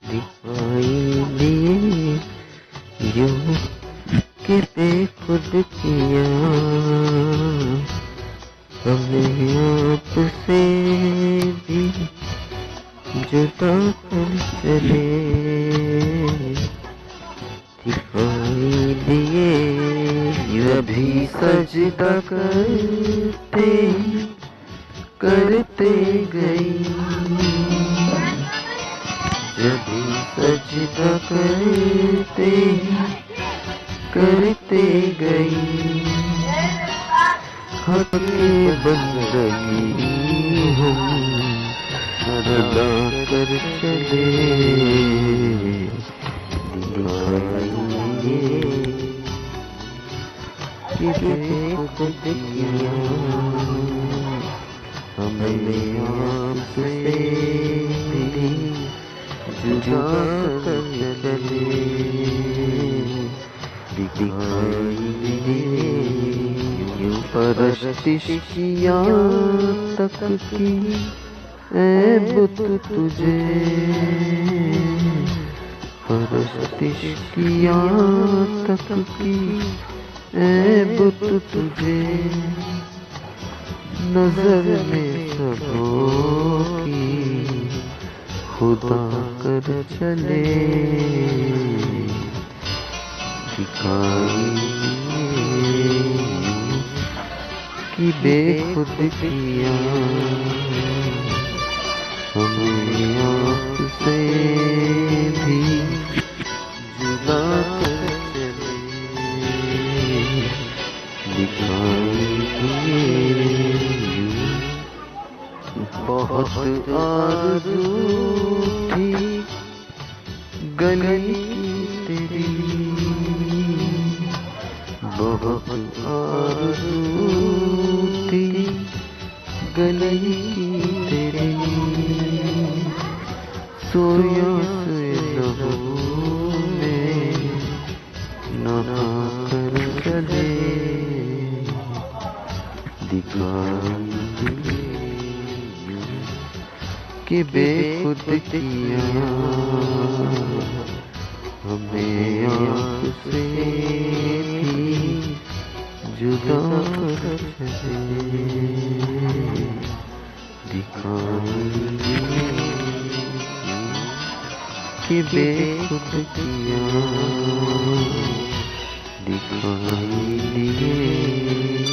दिखाई दिए यूं कि बेखुद किया हमें आपसे भी जुदा कर चले। दिखाई दिए यूं भी सजदा करते गई, जब भी सजदा करते गई, हक बंदगी हम अदा कर चले। दिखाएंगे कि बेखुद किया हमें आपसे भी जुदा कर चले। दिखाएंगे यूं परस्तिश किया तक की ऐ बुत तुझे, परस्तिश किया तक की ऐ बुत तुझे, नजर में सबों की खुदा कर चले। दिखाई कि बेखुद किया हमें आपसे भी जुदा कर चले। दिखाई बहुत आरज़ू थी गली की तेरी, बहुत आरज़ू थी गली की तेरी, सोया से लहू में नहा कर चले। दिखाई कि बेखुद किया हमें आपसे भी जुदा कर चले। दिखाई कि बेखुद किया, दिखाई दिए